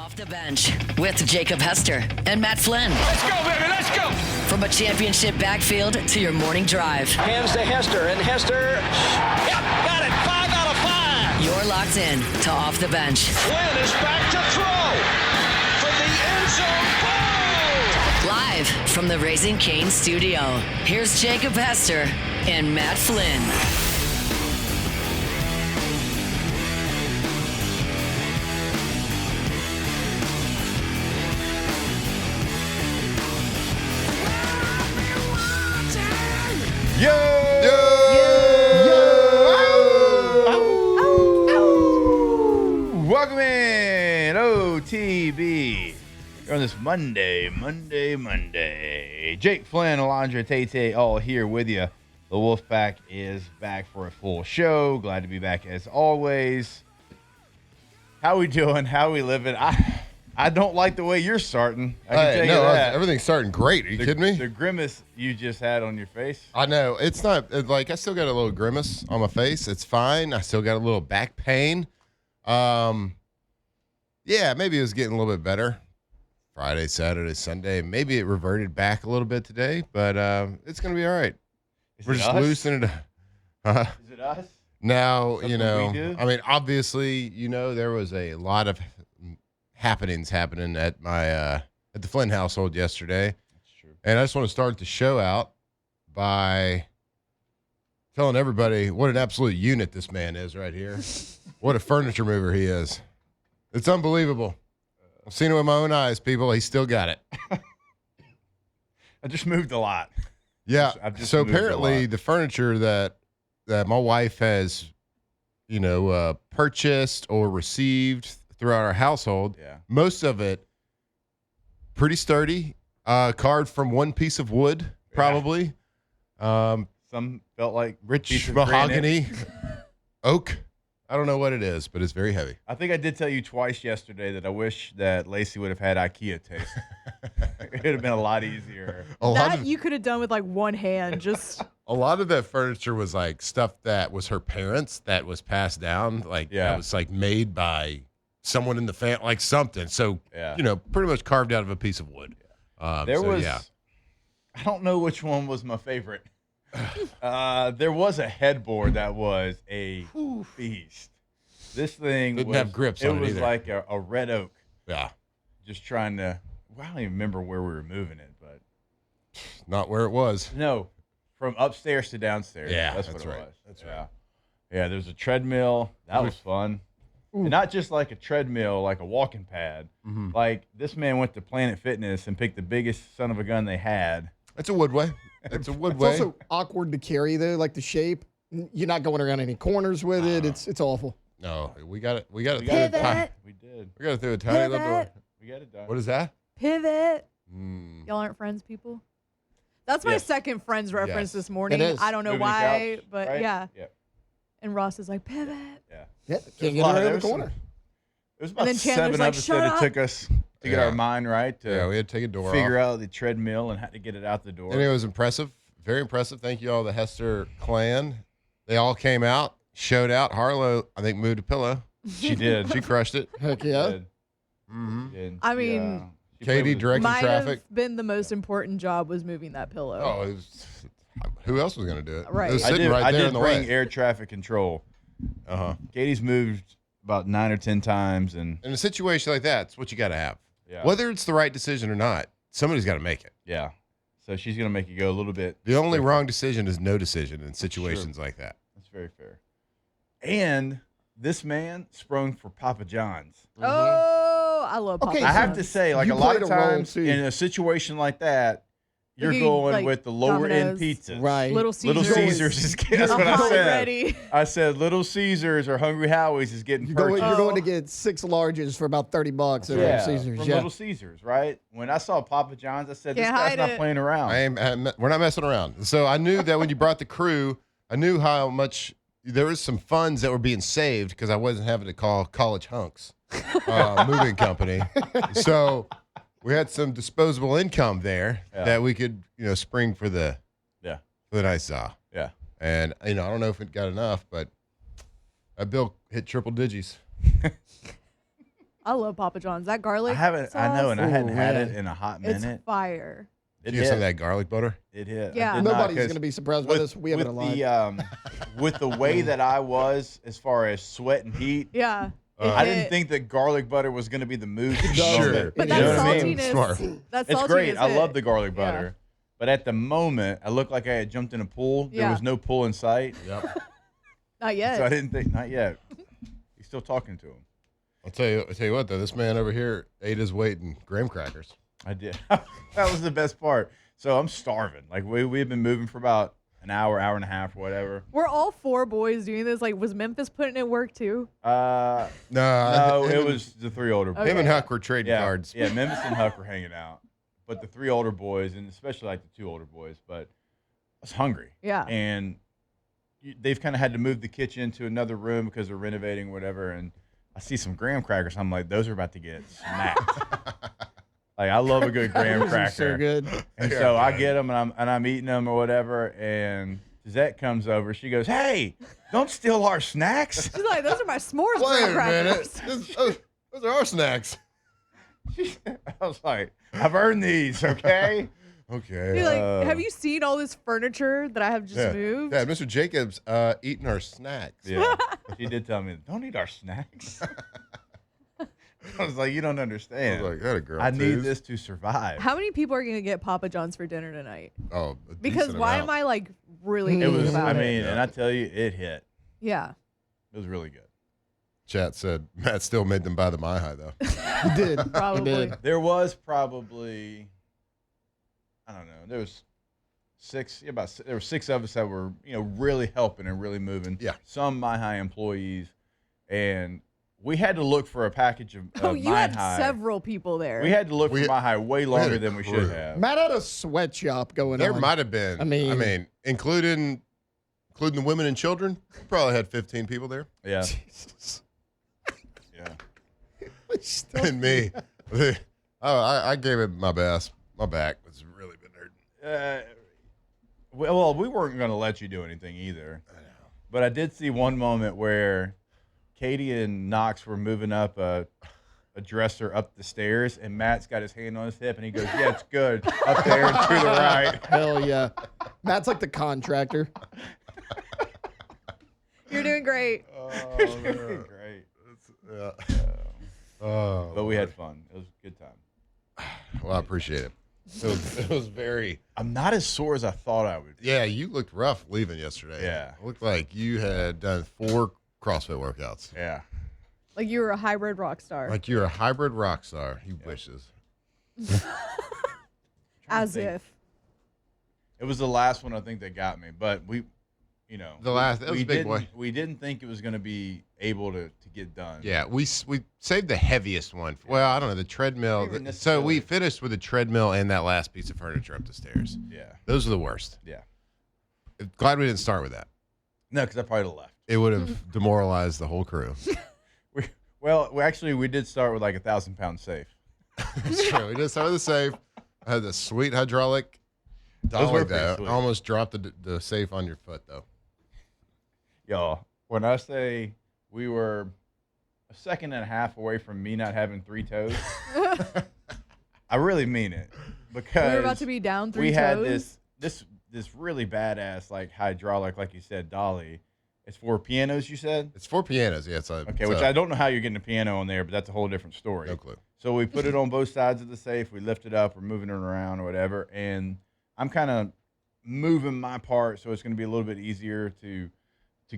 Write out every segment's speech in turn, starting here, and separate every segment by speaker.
Speaker 1: Off the bench with Jacob Hester and Matt Flynn.
Speaker 2: Let's go, baby, let's go!
Speaker 1: From a championship backfield to your morning drive.
Speaker 3: Hands to Hester, and Hester, yep, got it, 5 out of 5.
Speaker 1: You're locked in to Off the Bench.
Speaker 3: Flynn is back to throw from the end zone. Boom!
Speaker 1: Live from the Raising Cane studio, here's Jacob Hester and Matt Flynn.
Speaker 4: Yo! Welcome in, OTB. You're on this Monday. Jake Flynn, Alondra Tate, all here with you. The Wolfpack is back for a full show. Glad to be back as always. How we doing? How we living? I don't like the way you're starting. I can tell you that.
Speaker 5: Everything's starting great. Are you kidding me?
Speaker 4: The grimace you just had on your face.
Speaker 5: I know. It's not like I still got a little grimace on my face. It's fine. I still got a little back pain. Yeah, maybe it was getting a little bit better. Friday, Saturday, Sunday. Maybe it reverted back a little bit today, but it's going to be all right. We're just loosening it up.
Speaker 4: Is it us?
Speaker 5: Now,
Speaker 4: Something we do?
Speaker 5: I mean, obviously, there was a lot of happening at my at the Flynn household yesterday.
Speaker 4: That's true.
Speaker 5: And I just want to start the show out by telling everybody what an absolute unit this man is right here. What a furniture mover he is. It's unbelievable. I've seen it with my own eyes, people. He still got it.
Speaker 4: I just moved a lot.
Speaker 5: Yeah.
Speaker 4: I've just
Speaker 5: So
Speaker 4: moved a
Speaker 5: apparently
Speaker 4: lot.
Speaker 5: the furniture that my wife has, purchased or received throughout our household,
Speaker 4: Yeah.
Speaker 5: most of it pretty sturdy, carved from one piece of wood, probably.
Speaker 4: Some felt like piece
Speaker 5: Rich
Speaker 4: of
Speaker 5: mahogany,
Speaker 4: granite.
Speaker 5: oak. I don't know what it is, but it's very heavy.
Speaker 4: I think I did tell you twice yesterday that I wish that Lacey would have had IKEA taste. It would have been a lot easier.
Speaker 6: That you could have done with like one hand. Just
Speaker 5: A lot of that furniture was like stuff that was her parents that was passed down. That was like made by someone in the family, like something. So,
Speaker 4: Yeah.
Speaker 5: pretty much carved out of a piece of wood.
Speaker 4: I don't know which one was my favorite. There was a headboard that was a feast. This thing
Speaker 5: Didn't have grips on it
Speaker 4: was
Speaker 5: either.
Speaker 4: like a red oak.
Speaker 5: Yeah.
Speaker 4: Just trying to, I don't even remember where we were moving it, but
Speaker 5: Not where it was.
Speaker 4: no, from upstairs to downstairs.
Speaker 5: Yeah,
Speaker 4: that's
Speaker 5: that's
Speaker 4: what it
Speaker 5: right.
Speaker 4: was.
Speaker 5: That's
Speaker 4: Yeah. Yeah, there's a treadmill. That was fun. And not just like a treadmill, like a walking pad.
Speaker 5: Mm-hmm.
Speaker 4: Like this man went to Planet Fitness and picked the biggest son of a gun they had.
Speaker 5: It's a woodway. It's a woodway.
Speaker 7: It's also awkward to carry though, like the shape. You're not going around any corners with it. It's awful.
Speaker 5: No, we got it. We got it.
Speaker 4: We got it
Speaker 6: Pivot.
Speaker 4: done. We did.
Speaker 5: We got it through a tiny little door.
Speaker 6: Pivot.
Speaker 4: We got it done.
Speaker 5: What is that?
Speaker 6: pivot.
Speaker 5: Mm.
Speaker 6: Y'all aren't Friends people? That's my
Speaker 4: Yes.
Speaker 6: second Friends reference
Speaker 5: Yes.
Speaker 6: this morning.
Speaker 7: It is.
Speaker 6: I don't know
Speaker 4: Moving the
Speaker 6: why,
Speaker 4: couch,
Speaker 6: but
Speaker 4: right?
Speaker 6: yeah.
Speaker 4: Yeah.
Speaker 6: And Ross is like, pivot.
Speaker 4: Yeah.
Speaker 7: Yeah,
Speaker 4: There's
Speaker 7: can't
Speaker 4: a
Speaker 7: get
Speaker 4: lot-
Speaker 7: around
Speaker 4: there
Speaker 7: the
Speaker 4: was some-
Speaker 7: corner.
Speaker 4: It was about
Speaker 6: then Chandler's
Speaker 4: 7
Speaker 6: like,
Speaker 4: episodes
Speaker 6: "Shut
Speaker 4: it
Speaker 6: up."
Speaker 4: took us to get
Speaker 5: Yeah.
Speaker 4: our mind right to
Speaker 5: Yeah, we had to take a door
Speaker 4: figure
Speaker 5: off.
Speaker 4: out the treadmill and how to get it out the door.
Speaker 5: And it was impressive. Very impressive. Thank you all, the Hester clan. They all came out, showed out. Harlow, I think, moved a pillow.
Speaker 4: She did.
Speaker 5: She crushed it.
Speaker 7: Heck
Speaker 4: She
Speaker 7: yeah.
Speaker 4: did.
Speaker 5: Mm-hmm.
Speaker 4: She did.
Speaker 6: I mean,
Speaker 4: She
Speaker 5: Katie
Speaker 4: played with-
Speaker 5: directed
Speaker 6: Might
Speaker 5: traffic.
Speaker 6: have been the most important job was moving that pillow.
Speaker 5: Oh, it was, who else was going to do it?
Speaker 6: Right.
Speaker 5: It was
Speaker 4: I
Speaker 5: sitting
Speaker 4: did,
Speaker 5: right
Speaker 4: I
Speaker 5: there
Speaker 4: did
Speaker 5: in the
Speaker 4: bring
Speaker 5: way.
Speaker 4: air traffic control.
Speaker 5: Uh-huh.
Speaker 4: Katie's moved about 9 or 10 times, and
Speaker 5: In a situation like that, it's what you got to have.
Speaker 4: yeah,
Speaker 5: Whether it's the right decision or not, somebody's got to make it.
Speaker 4: yeah. So she's gonna make it go a little bit.
Speaker 5: The only
Speaker 4: quicker.
Speaker 5: wrong decision is no decision in situations like that.
Speaker 4: That's very fair. And this man sprung for Papa John's.
Speaker 6: Oh, I love Papa
Speaker 7: Okay,
Speaker 4: I have
Speaker 6: John's.
Speaker 4: to say, like
Speaker 7: You
Speaker 4: a lot
Speaker 7: played
Speaker 4: of
Speaker 7: a role,
Speaker 4: times
Speaker 7: too.
Speaker 4: in a situation like that, you're
Speaker 6: You're getting,
Speaker 4: going
Speaker 6: like,
Speaker 4: with the lower end
Speaker 6: Domino's.
Speaker 4: pizzas.
Speaker 7: Right.
Speaker 6: Little Caesars.
Speaker 4: Little Caesars is that's
Speaker 6: I'm
Speaker 4: what I
Speaker 6: hot
Speaker 4: said.
Speaker 6: ready.
Speaker 4: I said Little Caesars or Hungry Howie's is getting
Speaker 7: You're
Speaker 4: purchased.
Speaker 7: going to get 6 larges for about $30 at
Speaker 4: yeah,
Speaker 7: Little Caesars.
Speaker 4: from
Speaker 7: Yeah.
Speaker 4: Little Caesars, right? When I saw Papa John's, I said, this
Speaker 6: Can't
Speaker 4: guy's
Speaker 6: hide
Speaker 4: not
Speaker 6: it.
Speaker 4: playing around.
Speaker 5: We're not messing around. So I knew that when you brought the crew, I knew how much there was some funds that were being saved because I wasn't having to call College Hunks moving company. So we had some disposable income there that we could, spring for the nice
Speaker 4: Yeah.
Speaker 5: And I don't know if it got enough, but that bill hit triple digits.
Speaker 6: I love Papa John's. That garlic.
Speaker 4: I haven't. I know, and I hadn't
Speaker 7: Ooh,
Speaker 4: had
Speaker 7: man.
Speaker 4: it in a hot
Speaker 6: It's
Speaker 4: minute.
Speaker 6: fire.
Speaker 4: It
Speaker 5: You get some of
Speaker 4: hit.
Speaker 5: that garlic butter?
Speaker 4: It hit.
Speaker 6: Yeah.
Speaker 4: I did not,
Speaker 7: Nobody's
Speaker 4: 'cause
Speaker 7: going to be surprised by this. We have it alive.
Speaker 4: with the way that I was as far as sweat and heat,
Speaker 6: Yeah.
Speaker 4: I didn't think that garlic butter was going to be the move. to the
Speaker 5: Sure.
Speaker 4: moment.
Speaker 6: But
Speaker 7: You
Speaker 6: that
Speaker 7: know what I
Speaker 5: mean?
Speaker 6: saltiness.
Speaker 5: Smart.
Speaker 6: That
Speaker 4: It's
Speaker 6: saltiness
Speaker 4: great. I
Speaker 6: hit.
Speaker 4: love the garlic
Speaker 6: Yeah.
Speaker 4: butter. But at the moment, I looked like I had jumped in a pool. There
Speaker 6: Yeah.
Speaker 4: was no pool in sight.
Speaker 5: Yep.
Speaker 6: Not yet.
Speaker 4: So I didn't think, not yet. He's still talking to him.
Speaker 5: I'll tell you what, though. This man over here ate his weight in graham crackers.
Speaker 4: I did. That was the best part. So I'm starving. Like we've been moving for about an hour, hour and a half, whatever.
Speaker 6: We're all 4 boys doing this. Like, was Memphis putting in work too?
Speaker 4: No,
Speaker 5: No,
Speaker 4: it was the 3 older boys.
Speaker 5: him and
Speaker 6: Okay.
Speaker 5: Huck were trading
Speaker 4: Yeah,
Speaker 5: cards.
Speaker 4: yeah. Memphis and Huck were hanging out, but the 3 older boys, and especially like the 2 older boys. But I was hungry.
Speaker 6: Yeah.
Speaker 4: And they've kind of had to move the kitchen to another room because they're renovating, whatever. And I see some graham crackers. I'm like, those are about to get smacked. Like I love a good graham
Speaker 7: Those are
Speaker 4: cracker.
Speaker 7: so good.
Speaker 4: And
Speaker 5: Yeah,
Speaker 4: so I
Speaker 5: man.
Speaker 4: get them and I'm eating them or whatever. And Suzette comes over. She goes, "Hey, don't steal our snacks."
Speaker 6: She's like, those are my s'mores
Speaker 5: Wait a
Speaker 6: graham
Speaker 5: minute.
Speaker 6: crackers.
Speaker 5: Those are our snacks.
Speaker 4: I was like, "I've earned these, okay?"
Speaker 5: Okay.
Speaker 6: You're like, have you seen all this furniture that I have just moved?
Speaker 5: Yeah, Mr. Jacobs eating our snacks.
Speaker 4: Yeah. She did tell me, "Don't eat our snacks." I was like, "You don't
Speaker 5: I
Speaker 4: understand.
Speaker 5: was like, that a girl.
Speaker 4: I need
Speaker 5: twos.
Speaker 4: this to survive."
Speaker 6: How many people are going to get Papa John's for dinner tonight?
Speaker 5: Oh, a
Speaker 6: Because
Speaker 5: decent
Speaker 6: why
Speaker 5: amount.
Speaker 6: am I like really
Speaker 4: It
Speaker 6: thinking
Speaker 4: was.
Speaker 6: about
Speaker 4: I
Speaker 6: it?
Speaker 4: mean, and I tell you, it hit.
Speaker 6: Yeah.
Speaker 4: It was really good.
Speaker 5: Chat said Matt still made them buy the My High though.
Speaker 7: He did.
Speaker 6: Probably.
Speaker 7: He did.
Speaker 4: There was probably, I don't know. There was 6. There were 6 of us that were, really helping and really moving.
Speaker 5: Yeah.
Speaker 4: Some My High employees, and we had to look for a package of
Speaker 6: Oh, you
Speaker 4: My
Speaker 6: had
Speaker 4: High.
Speaker 6: several people there.
Speaker 4: We had to look
Speaker 5: We-
Speaker 4: for My High way
Speaker 5: had
Speaker 4: longer
Speaker 5: a
Speaker 4: than we
Speaker 5: crew.
Speaker 4: should have.
Speaker 7: Matt had a sweatshop going
Speaker 5: There
Speaker 7: on.
Speaker 5: might have been.
Speaker 7: I mean-
Speaker 5: including the women and children. We probably had 15 people there.
Speaker 4: Yeah.
Speaker 7: Jesus.
Speaker 4: Yeah.
Speaker 5: And me. I gave it my best. My back was really been hurting.
Speaker 4: Well, we weren't going to let you do anything either. But I did see one moment where Katie and Knox were moving up a dresser up the stairs, and Matt's got his hand on his hip, and he goes, "Yeah, it's good. Up there to the right."
Speaker 7: Hell yeah. Matt's like the contractor.
Speaker 6: You're doing great.
Speaker 4: Great.
Speaker 5: Yeah. Oh,
Speaker 4: But we had fun. It was a good time.
Speaker 5: well, I appreciate it. It was very.
Speaker 4: I'm not as sore as I thought I would be.
Speaker 5: Yeah, you looked rough leaving yesterday.
Speaker 4: Yeah.
Speaker 5: It looked like you had done 4 CrossFit workouts.
Speaker 4: Yeah.
Speaker 6: Like you were a hybrid rock star.
Speaker 5: Like you're a hybrid rock star. You wishes.
Speaker 6: As
Speaker 4: think.
Speaker 6: if.
Speaker 4: It was the last one I think that got me, but we,
Speaker 5: The last- that was
Speaker 4: we
Speaker 5: a big
Speaker 4: didn't,
Speaker 5: boy.
Speaker 4: We didn't think it was going to be able to get done.
Speaker 5: Yeah, we saved the heaviest one. Well, I don't know, the treadmill.
Speaker 4: Even
Speaker 5: So
Speaker 4: necessarily-
Speaker 5: we finished with the treadmill and that last piece of furniture up the stairs.
Speaker 4: Yeah.
Speaker 5: Those are the worst.
Speaker 4: Yeah.
Speaker 5: Glad we didn't start with that.
Speaker 4: No, because I probably would've left.
Speaker 5: It would have demoralized the whole crew.
Speaker 4: We did start with like 1,000-pound safe.
Speaker 5: It's true. We just started the safe. I had the sweet hydraulic
Speaker 4: Those
Speaker 5: dolly
Speaker 4: were pretty
Speaker 5: though.
Speaker 4: sweet.
Speaker 5: I almost dropped the safe on your foot though.
Speaker 4: Y'all, when I say we were a second and a half away from me not having 3 toes, I really mean it. Because
Speaker 6: We were about to be down 3
Speaker 4: we
Speaker 6: toes.
Speaker 4: had this really badass like hydraulic, like you said, dolly. It's for pianos, you said?
Speaker 5: It's 4 pianos. Yeah,
Speaker 4: Okay, which I don't know how you're getting a piano on there, but that's a whole different story.
Speaker 5: no clue.
Speaker 4: So we put it on both sides of the safe. We lift it up. We're moving it around or whatever. And I'm kind of moving my part, so it's going to be a little bit easier to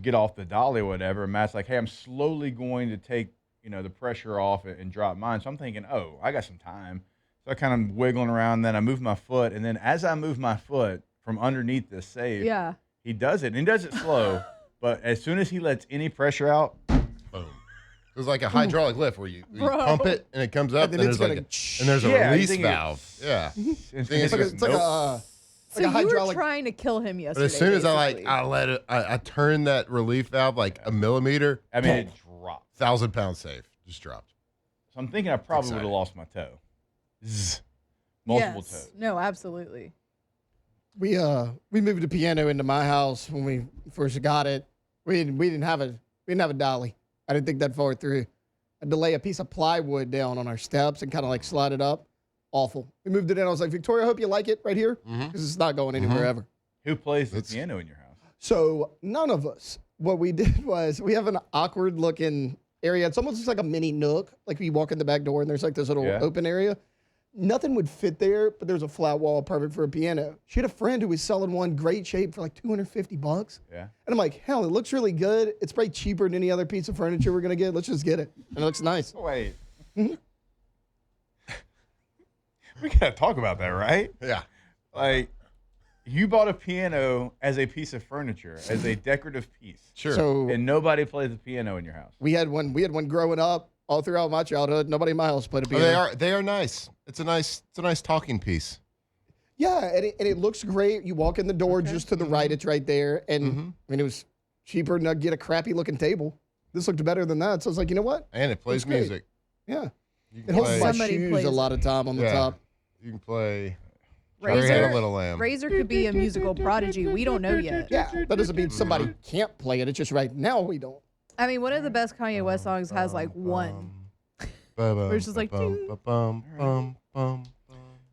Speaker 4: get off the dolly or whatever. And Matt's like, "Hey, I'm slowly going to take the pressure off it and drop mine." So I'm thinking, "Oh, I got some time." So I kind of wiggling around. Then I move my foot, and then as I move my foot from underneath this safe,
Speaker 6: Yeah.
Speaker 4: he does it, and he does it slow. But as soon as he lets any pressure out,
Speaker 5: Boom. It was like a hydraulic lift where you
Speaker 6: Bro.
Speaker 5: pump it and it comes up
Speaker 7: And then
Speaker 5: and
Speaker 7: it's
Speaker 5: there's like
Speaker 7: gonna-
Speaker 5: there's a
Speaker 4: Yeah, you
Speaker 5: release
Speaker 4: think
Speaker 5: valve. Yeah.
Speaker 4: it's
Speaker 5: It's
Speaker 7: It's like,
Speaker 5: Nope.
Speaker 7: a
Speaker 6: So
Speaker 7: like a
Speaker 6: you were
Speaker 7: hydraulic.
Speaker 6: trying to kill him yesterday.
Speaker 5: But as soon as
Speaker 6: basically.
Speaker 5: I let it, I turned that relief valve like a millimeter.
Speaker 4: I mean, it dropped.
Speaker 5: 1,000-pound safe just dropped.
Speaker 4: So I'm thinking I probably would have
Speaker 5: exciting.
Speaker 4: lost my toe. Zzz. Multiple
Speaker 6: Yes.
Speaker 4: toes.
Speaker 6: No, absolutely.
Speaker 7: We moved the piano into my house when we first got it. We didn't have a dolly. I didn't think that far through. had to lay a piece of plywood down on our steps and kind of like slide it up. Awful. We moved it in. I was like, Victoria, I hope you like it right here because it's not going anywhere ever.
Speaker 4: Who plays the piano in your house?
Speaker 7: So none of us. What we did was we have an awkward looking area. It's almost like a mini nook. Like you walk in the back door and there's like this little open area. Nothing would fit there, but there's a flat wall perfect for a piano. She had a friend who was selling one great shape for like $250.
Speaker 4: Yeah.
Speaker 7: And I'm like, hell, it looks really good. It's probably cheaper than any other piece of furniture we're going to get. Let's just get it. And it looks nice.
Speaker 4: Wait. We got to talk about that, right?
Speaker 5: Yeah.
Speaker 4: Like, you bought a piano as a piece of furniture, as a decorative piece.
Speaker 5: Sure.
Speaker 7: So
Speaker 4: And nobody plays the piano in your house.
Speaker 7: we had one growing up all throughout my childhood. Nobody in my house played a
Speaker 5: Oh,
Speaker 7: piano.
Speaker 5: they are nice. It's a nice talking piece.
Speaker 7: Yeah, and it looks great. You walk in the door just to the right, it's right there. And I mean, it was cheaper than to get a crappy looking table. This looked better than that. So I was like, you know what?
Speaker 5: And it plays
Speaker 7: That's great.
Speaker 5: music.
Speaker 7: Yeah.
Speaker 5: You
Speaker 7: It
Speaker 5: can
Speaker 7: holds
Speaker 5: play,
Speaker 7: my
Speaker 6: Somebody
Speaker 7: shoes
Speaker 6: plays
Speaker 7: a
Speaker 6: it.
Speaker 7: lot of time on the top.
Speaker 5: You can play
Speaker 6: Razor-
Speaker 5: Carry a Little Lamb.
Speaker 6: Razor could be a musical prodigy. We don't know yet.
Speaker 7: Yeah, that doesn't mean somebody can't play it. It's just right now we don't.
Speaker 6: I mean, one of the best Kanye West songs has like one. Where it's just like, I'm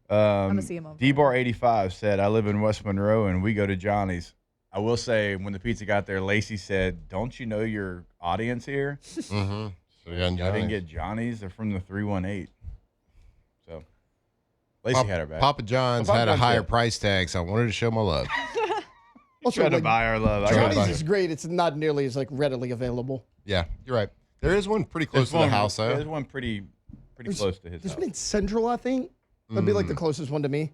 Speaker 6: gonna see him on
Speaker 4: D-Bar85 said, I live in West Monroe and we go to Johnny's. I will say, when the pizza got there, Lacey said, don't you know your audience here?
Speaker 5: Mm-hmm. So
Speaker 4: I didn't get Johnny's. They're from the 318. So, Lacey had her back.
Speaker 5: Papa John's
Speaker 4: Papa
Speaker 5: had a
Speaker 4: John's
Speaker 5: higher
Speaker 4: did.
Speaker 5: price tag, so I wanted to show my love.
Speaker 7: Also,
Speaker 4: Try to
Speaker 7: like,
Speaker 4: buy our love. I gotta
Speaker 7: Johnny's
Speaker 4: buy
Speaker 7: is great. It's not nearly as like readily available.
Speaker 5: Yeah, you're right. There is one pretty close
Speaker 4: There's
Speaker 5: to the house, though.
Speaker 4: There's one pretty close to his
Speaker 7: There's
Speaker 4: house.
Speaker 7: one in Central, I think. That'd be like the closest one to me.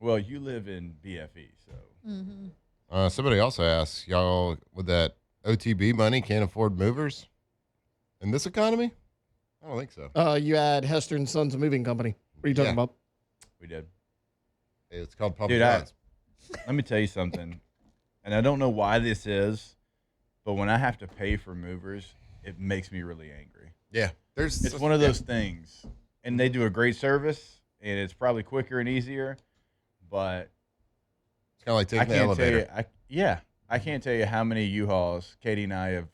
Speaker 4: Well, you live in BFE, so.
Speaker 5: Somebody also asked, y'all, with that OTB money, can't afford movers in this economy? I don't think so.
Speaker 7: You had Hester and Sons Moving Company. What are you talking
Speaker 5: Yeah.
Speaker 7: about?
Speaker 4: We did.
Speaker 5: It's called Papa
Speaker 4: Dude,
Speaker 5: John's.
Speaker 4: Let me tell you something. And I don't know why this is, but when I have to pay for movers, it makes me really angry.
Speaker 5: Yeah.
Speaker 4: It's one of those things. And they do a great service, and it's probably quicker and easier, but
Speaker 5: It's kind of like
Speaker 4: I
Speaker 5: taking the
Speaker 4: can't tell
Speaker 5: elevator.
Speaker 4: you. I can't tell you how many U-Hauls Katie and I have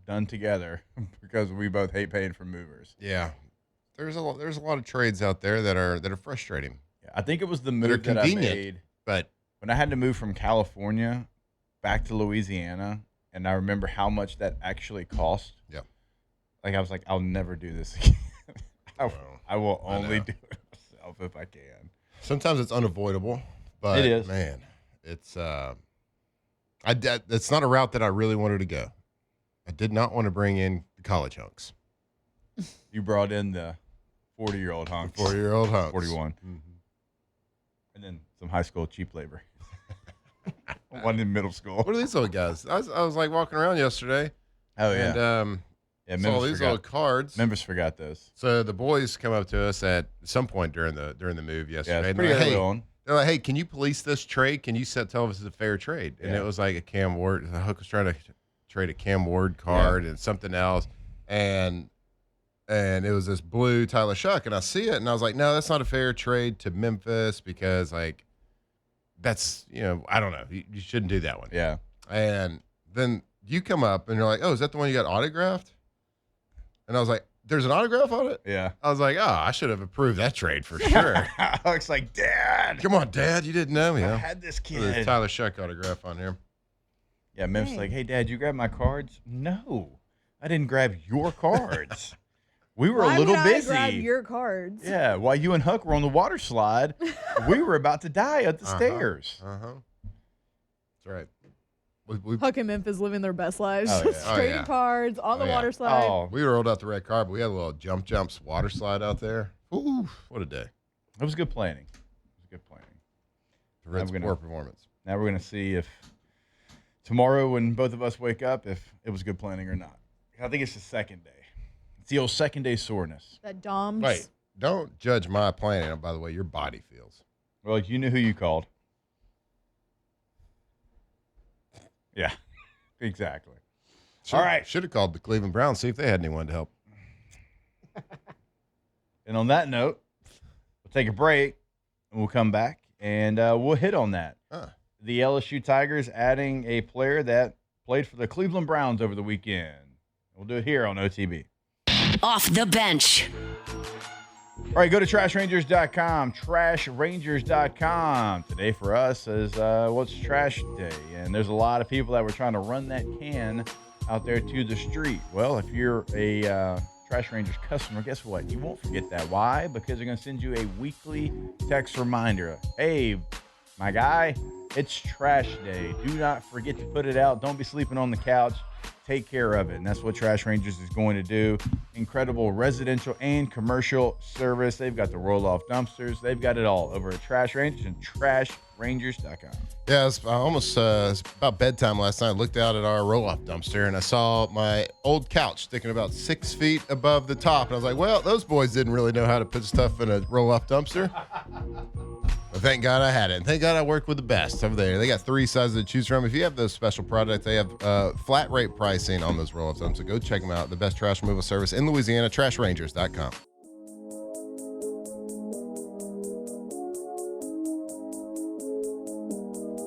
Speaker 4: done together because we both hate paying for movers.
Speaker 5: Yeah. There's a lot of trades out there that are frustrating.
Speaker 4: Yeah, I think it was the
Speaker 5: are
Speaker 4: move that I
Speaker 5: convenient.
Speaker 4: made
Speaker 5: But
Speaker 4: when I had to move from California back to Louisiana, and I remember how much that actually cost.
Speaker 5: Yeah.
Speaker 4: Like I was like, I'll never do this again. I will only
Speaker 5: know.
Speaker 4: do it myself if I can.
Speaker 5: sometimes it's unavoidable. But
Speaker 4: It is.
Speaker 5: man, it's it's not a route that I really wanted to go. I did not want to bring in the college hunks.
Speaker 4: You brought in the 40-year-old hunks.
Speaker 5: 40-year-old hunks.
Speaker 4: 41. And then some high school cheap labor. One in middle school.
Speaker 5: What are these little guys? I was like walking around yesterday.
Speaker 4: Oh, yeah.
Speaker 5: And
Speaker 4: Yeah,
Speaker 5: saw
Speaker 4: Memphis
Speaker 5: these little
Speaker 4: forgot.
Speaker 5: cards.
Speaker 4: Memphis forgot those.
Speaker 5: So the boys come up to us at some point during the move
Speaker 4: Yeah,
Speaker 5: yesterday.
Speaker 4: it's
Speaker 5: and
Speaker 4: pretty
Speaker 5: they're like,
Speaker 4: early
Speaker 5: hey,
Speaker 4: on.
Speaker 5: they're like, hey, can you police this trade? Can you tell us it's a fair trade? And
Speaker 4: Yeah.
Speaker 5: it was like a Cam Ward. The hook was trying to trade a Cam Ward card and something else. And it was this blue Tyler Shuck. And I see it. And I was like, no, that's not a fair trade to Memphis because, like, that's, I don't know. You shouldn't do that one.
Speaker 4: Yeah.
Speaker 5: And then you come up and you're like, oh, is that the one you got autographed? And I was like, there's an autograph on it?
Speaker 4: Yeah.
Speaker 5: I was like, oh, I should have approved that trade for sure.
Speaker 4: Alex like, Dad,
Speaker 5: Come on, Dad. You didn't know me.
Speaker 4: I
Speaker 5: Huh?
Speaker 4: had this
Speaker 5: There's
Speaker 4: kid.
Speaker 5: Tyler Shuck autograph on here.
Speaker 4: Yeah, Memphis like, hey, Dad, you grab my cards? No, I didn't grab your cards. We were
Speaker 6: Why
Speaker 4: a little
Speaker 6: would
Speaker 4: busy.
Speaker 6: I grab your cards?
Speaker 4: Yeah, while you and Huck were on the water slide, we were about to die at the stairs.
Speaker 5: Uh-huh. That's right. We
Speaker 6: Huck and Memphis living their best lives.
Speaker 4: Oh, yeah.
Speaker 6: Just
Speaker 5: Oh,
Speaker 6: trading
Speaker 5: yeah.
Speaker 6: cards on the
Speaker 5: yeah.
Speaker 6: water slide.
Speaker 4: Oh,
Speaker 5: rolled out the red carpet. We had a little jumps water slide out there. Ooh, what a day.
Speaker 4: it was good planning. It was good planning.
Speaker 5: Red's
Speaker 4: gonna-
Speaker 5: poor performance.
Speaker 4: Now we're going to see if tomorrow when both of us wake up, if it was good planning or not. I think it's the second day. It's the old second day soreness.
Speaker 6: That Dom's.
Speaker 5: Wait, don't judge my planning by the way your body feels.
Speaker 4: Well, you knew who you called. Yeah, exactly. All right.
Speaker 5: Should have called the Cleveland Browns, see if they had anyone to help.
Speaker 4: And on that note, we'll take a break and we'll come back and we'll hit on that. The LSU Tigers adding a player that played for the Cleveland Browns over the weekend. We'll do it here on OTB.
Speaker 1: Off the bench.
Speaker 4: All right, go to trashrangers.com, trashrangers.com. Today for us is, it's trash day, and there's a lot of people that were trying to run that can out there to the street. Well, if you're a Trash Rangers customer, guess what? You won't forget that. Why? Because they're going to send you a weekly text reminder. Hey, my guy, it's trash day. Do not forget to put it out. Don't be sleeping on the couch. Take care of it. And that's what Trash Rangers is going to do. Incredible residential and commercial service. They've got the roll-off dumpsters. They've got it all over at Trash Rangers and trashrangers.com.
Speaker 5: Yeah, it's about bedtime last night. I looked out at our roll-off dumpster, and I saw my old couch sticking about 6 feet above the top. And I was like, well, those boys didn't really know how to put stuff in a roll-off dumpster. But thank God I had it. And thank God I worked with the best over there. They got 3 sizes to choose from. If you have those special products, they have flat rate pricing on those roll-off dumpsters. So go check them out. The best trash removal service in Louisiana, trashrangers.com.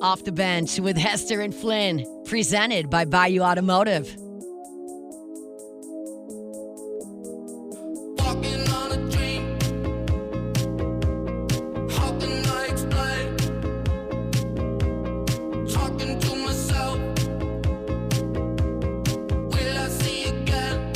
Speaker 1: Off the bench with Hester and Flynn. Presented by Bayou Automotive.
Speaker 2: Walking on a dream. How can I explain? Talking to myself. Will I see again?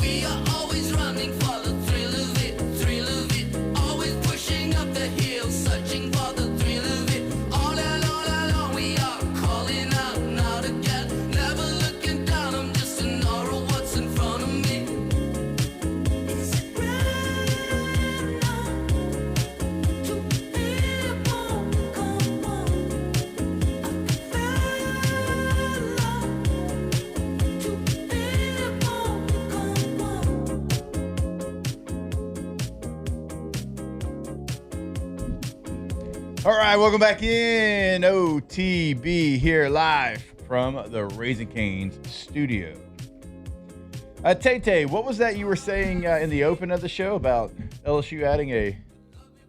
Speaker 2: We are always running for the thrill of it, thrill of it. Always pushing up the hill, searching for the thrill of it. All along, we are calling out and out again. Never looking down, I'm just an aura of what's in front of me. Is it real now? To be born, come on. I can feel love. To be born, come on.
Speaker 4: All right, welcome back in. OTB here live from the Raising Cane's studio. Tay, what was that you were saying in the open of the show about LSU adding a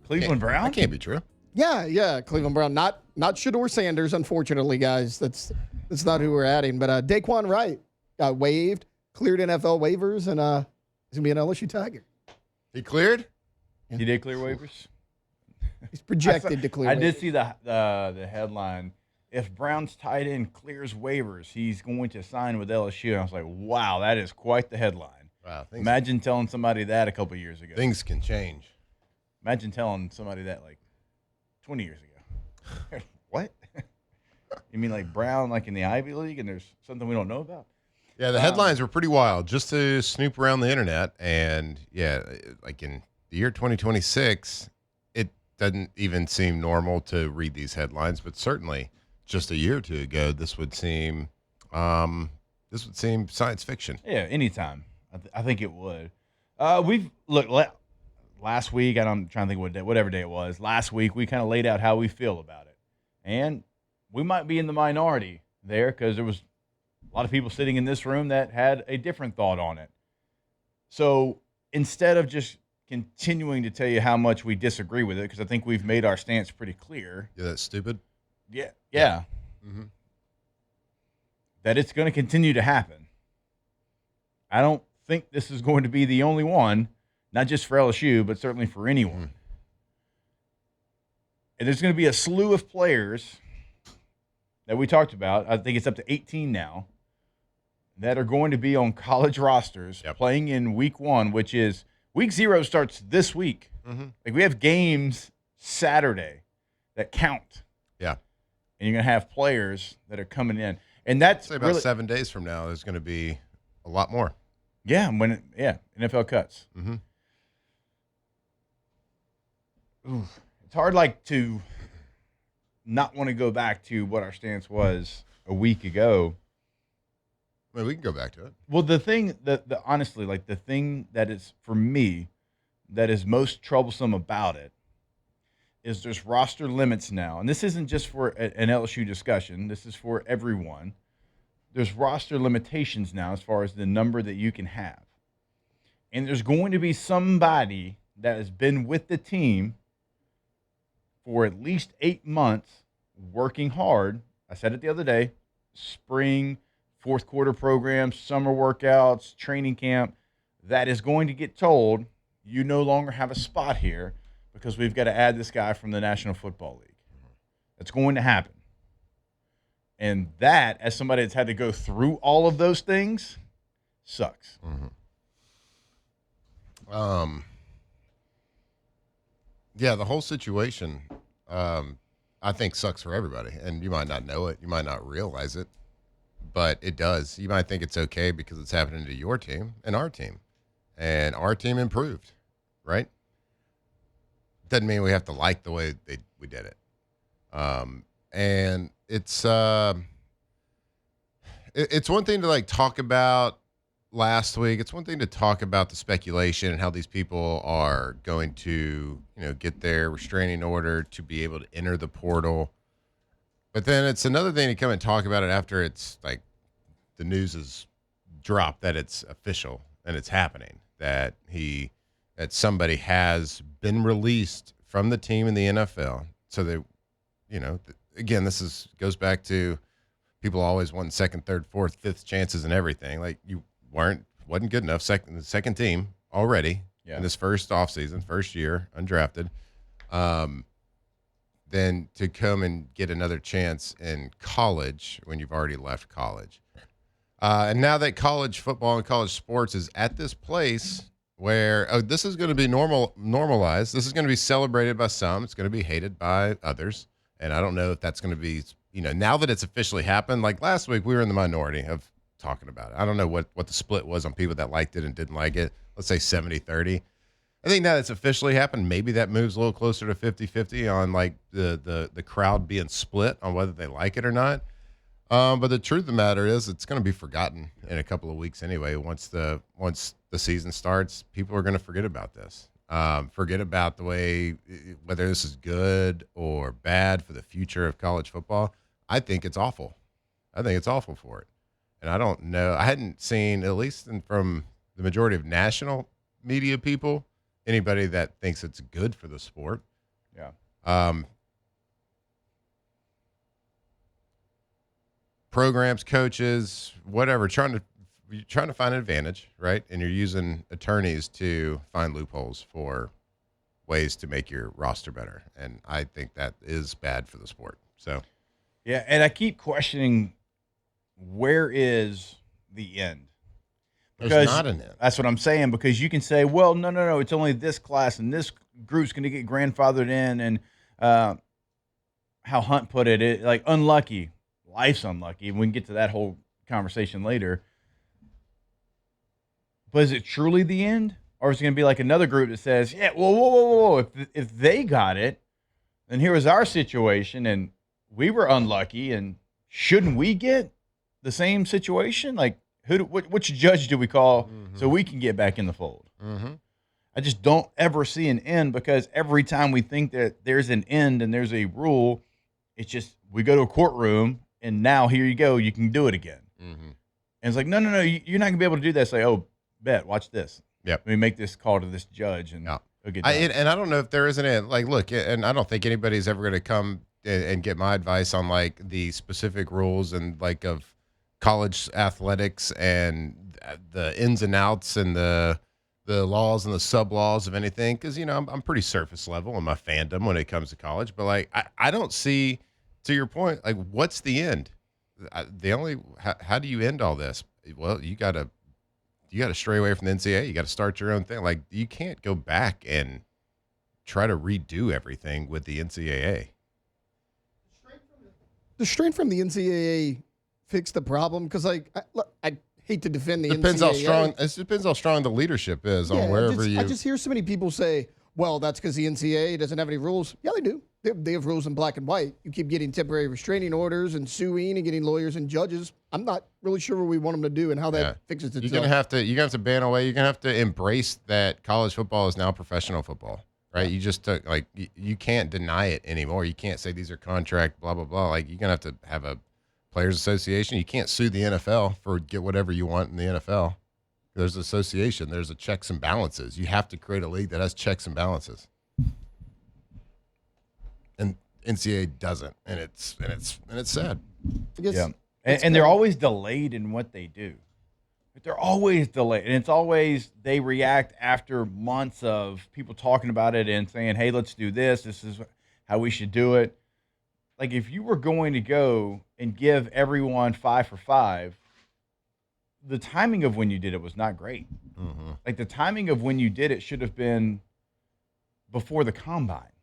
Speaker 4: Cleveland Brown?
Speaker 5: That can't be true.
Speaker 7: Yeah, Cleveland Brown. Not Shedeur Sanders, unfortunately, guys. That's not who we're adding. But Dae'Quan Wright got waived, cleared NFL waivers, and he's gonna be an LSU Tiger.
Speaker 5: He cleared?
Speaker 4: He did clear waivers?
Speaker 7: He's projected to clear.
Speaker 4: I did
Speaker 7: waivers.
Speaker 4: see the headline. If Brown's tight end clears waivers, he's going to sign with LSU. And I was like, wow, that is quite the headline.
Speaker 5: Wow.
Speaker 4: Imagine telling somebody that a couple years ago.
Speaker 5: Things can change.
Speaker 4: Imagine telling somebody that like 20 years ago. What? You mean like Brown like in the Ivy League and there's something we don't know about?
Speaker 5: Yeah, the headlines were pretty wild. Just to snoop around the internet, and yeah, like in the year 2026, it doesn't even seem normal to read these headlines. But certainly, just a year or two ago, this would seem science fiction.
Speaker 4: Yeah, anytime. I think it would. Last week, and I'm trying to think whatever day it was. Last week, we kind of laid out how we feel about it, and we might be in the minority there because there was a lot of people sitting in this room that had a different thought on it. So instead of just continuing to tell you how much we disagree with it, because I think we've made our stance pretty clear.
Speaker 5: Yeah, that's stupid.
Speaker 4: Yeah.
Speaker 5: Mm-hmm.
Speaker 4: That it's going to continue to happen. I don't think this is going to be the only one, not just for LSU, but certainly for anyone.
Speaker 5: Mm-hmm.
Speaker 4: And there's going to be a slew of players that we talked about. I think it's up to 18 now that are going to be on college rosters playing in week 1, which is week 0 starts this week.
Speaker 5: Mm-hmm.
Speaker 4: Like we have games Saturday that count.
Speaker 5: Yeah.
Speaker 4: And you're going to have players that are coming in. And that's
Speaker 5: Say about
Speaker 4: really,
Speaker 5: 7 days from now, there's going to be a lot more.
Speaker 4: Yeah, NFL cuts.
Speaker 5: Mm-hmm.
Speaker 4: Ooh, it's hard to not want to go back to what our stance was a week ago.
Speaker 5: I mean, we can go back to it.
Speaker 4: Well, the thing honestly, like the thing that is for me that is most troublesome about it is there's roster limits now. And this isn't just for an LSU discussion. This is for everyone. There's roster limitations now as far as the number that you can have. And there's going to be somebody that has been with the team for at least 8 months working hard. I said it the other day, spring, fourth quarter programs, summer workouts, training camp, that is going to get told, you no longer have a spot here because we've got to add this guy from the National Football League. That's going to happen. And that, as somebody that's had to go through all of those things, sucks.
Speaker 5: Yeah, the whole situation, I think, sucks for everybody. And you might not know it. You might not realize it. But it does. You might think it's okay because it's happening to your team and our team. And our team improved, right? Doesn't mean we have to like the way we did it. And it's one thing to like talk about last week. It's one thing to talk about the speculation and how these people are going to, get their restraining order to be able to enter the portal. But then it's another thing to come and talk about it after it's like the news is dropped that it's official and it's happening, that somebody has been released from the team in the NFL. So they, again, goes back to people always wanting second, third, fourth, fifth chances and everything. Like you wasn't good enough. Second team already in this first offseason, first year, undrafted. Then to come and get another chance in college when you've already left college. And now that college football and college sports is at this place where this is going to be normalized. This is going to be celebrated by some. It's going to be hated by others. And I don't know if that's going to be, now that it's officially happened. Like last week, we were in the minority of talking about it. I don't know what the split was on people that liked it and didn't like it. Let's say 70-30. I think now that it's officially happened, maybe that moves a little closer to 50-50 on like the crowd being split on whether they like it or not. But the truth of the matter is it's going to be forgotten in a couple of weeks anyway. Once the season starts, people are going to forget about this. Forget about the way, whether this is good or bad for the future of college football. I think it's awful. I think it's awful for it. And I don't know. I hadn't seen, at least from the majority of national media people, anybody that thinks it's good for the sport. Yeah. Programs, coaches, whatever, trying to find an advantage, right? And you're using attorneys to find loopholes for ways to make your roster better. And I think that is bad for the sport. So,
Speaker 4: yeah, and I keep questioning, where is the end? Because
Speaker 5: there's not an end.
Speaker 4: That's what I'm saying, because you can say, well, no, it's only this class and this group's going to get grandfathered in, and how Hunt put it, like unlucky. Life's unlucky, and we can get to that whole conversation later. But is it truly the end? Or is it going to be like another group that says, yeah, whoa. If they got it, then here was our situation, and we were unlucky, and shouldn't we get the same situation? Like, which judge do we call so we can get back in the fold? Mm-hmm. I just don't ever see an end, because every time we think that there's an end and there's a rule, it's just we go to a courtroom, and now here you go, you can do it again. Mm-hmm. And it's like, no, you're not going to be able to do that. It's like, oh, bet, watch this.
Speaker 5: Yep.
Speaker 4: Let me make this call to this judge. And
Speaker 5: and I don't know if there is an end. Like, look, and I don't think anybody's ever going to come and get my advice on, like, the specific rules and, like, of college athletics and the ins and outs and the laws and the sub-laws of anything. Because, I'm pretty surface level in my fandom when it comes to college. But, like, I don't see, to your point, like, what's the end? How do you end all this? Well, you got to stray away from the NCAA. You got to start your own thing. Like, you can't go back and try to redo everything with the NCAA.
Speaker 7: The strain from the NCAA fix the problem? Because, like, I hate to defend the NCAA.
Speaker 5: It depends how strong the leadership is on wherever
Speaker 7: I just hear so many people say, well, that's because the NCAA doesn't have any rules. Yeah, they do. They have rules in black and white. You keep getting temporary restraining orders and suing and getting lawyers and judges. I'm not really sure what we want them to do and how that fixes itself.
Speaker 5: You're gonna have to ban away. You're gonna have to embrace that college football is now professional football, right? You just took, like, you can't deny it anymore. You can't say these are contract blah blah blah. Like, you're gonna have to have a players association. You can't sue the NFL for get whatever you want in the NFL. There's an association. There's a checks and balances. You have to create a league that has checks and balances. And NCAA doesn't, and it's sad.
Speaker 7: I guess
Speaker 4: And they're always delayed in what they do. They're always delayed. And it's always they react after months of people talking about it and saying, hey, let's do this. This is how we should do it. Like if you were going to go and give everyone 5 for 5, the timing of when you did it was not great.
Speaker 5: Mm-hmm.
Speaker 4: Like the timing of when you did it should have been before the combine.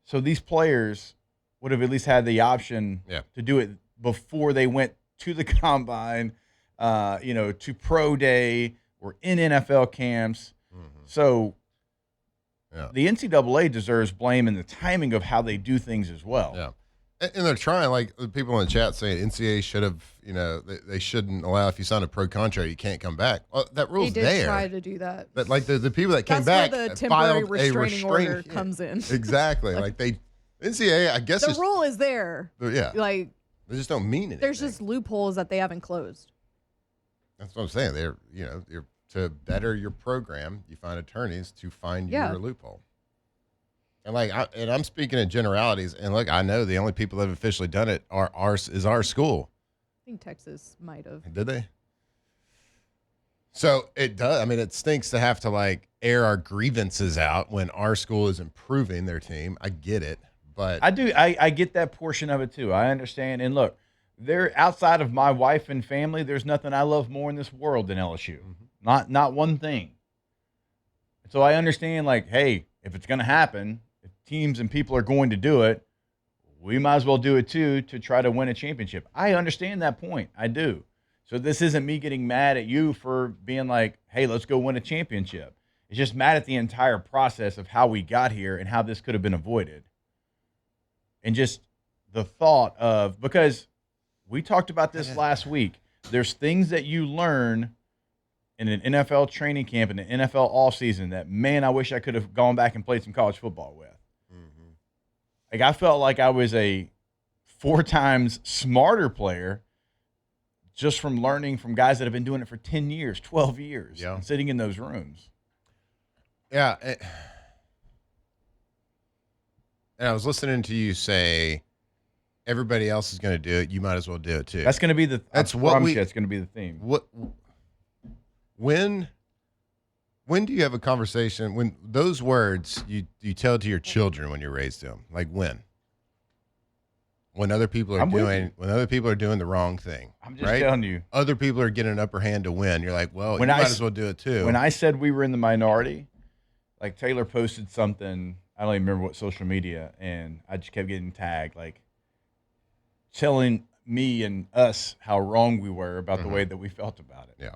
Speaker 4: So these players would have at least had the option to do it before they went to the combine, to pro day or in NFL camps.
Speaker 5: Mm-hmm.
Speaker 4: So the NCAA deserves blame in the timing of how they do things as well.
Speaker 5: Yeah. And they're trying, like the people in the chat saying NCAA should have, they shouldn't allow if you sign a pro contract, you can't come back. Well, that rule's there.
Speaker 6: They did try to do that.
Speaker 5: But like the people that came
Speaker 6: That's
Speaker 5: back
Speaker 6: where the temporary restraining order
Speaker 5: yeah,
Speaker 6: comes in.
Speaker 5: Exactly. Like NCAA, I guess
Speaker 6: the rule is there.
Speaker 5: Yeah.
Speaker 6: Like
Speaker 5: they just don't mean anything.
Speaker 6: There's just loopholes that they haven't closed.
Speaker 5: That's what I'm saying. They're, you're to better your program, you find attorneys to find your loophole. And I'm speaking in generalities. And look, I know the only people that have officially done it is our school.
Speaker 6: I think Texas might have.
Speaker 5: Did they? So it does. I mean, it stinks to have to air our grievances out when our school is improving their team. I get it, but
Speaker 4: I do. I get that portion of it too. I understand. And look, they're outside of my wife and family. There's nothing I love more in this world than LSU. Mm-hmm. Not one thing. So I understand. Hey, if it's going to happen. Teams and people are going to do it, we might as well do it too to try to win a championship. I understand that point. I do. So this isn't me getting mad at you for being like, hey, let's go win a championship. It's just mad at the entire process of how we got here and how this could have been avoided. And just the thought of, because we talked about this last week, there's things that you learn in an NFL training camp, in the NFL offseason that, man, I wish I could have gone back and played some college football with. I felt like I was a 4 times smarter player just from learning from guys that have been doing it for 10 years, 12 years, and sitting in those rooms.
Speaker 5: Yeah. And I was listening to you say, everybody else is going to do it. You might as well do it too.
Speaker 4: That's going to be that's going to be the theme.
Speaker 5: When do you have a conversation when those words you tell to your children when you raised them? Like when other people are doing the wrong thing.
Speaker 4: I'm just telling you.
Speaker 5: Other people are getting an upper hand to win. You're like, well, you might as well do it too.
Speaker 4: When I said we were in the minority, like Taylor posted something, I don't even remember what social media, and I just kept getting tagged, telling me and us how wrong we were about the way that we felt about it.
Speaker 5: Yeah.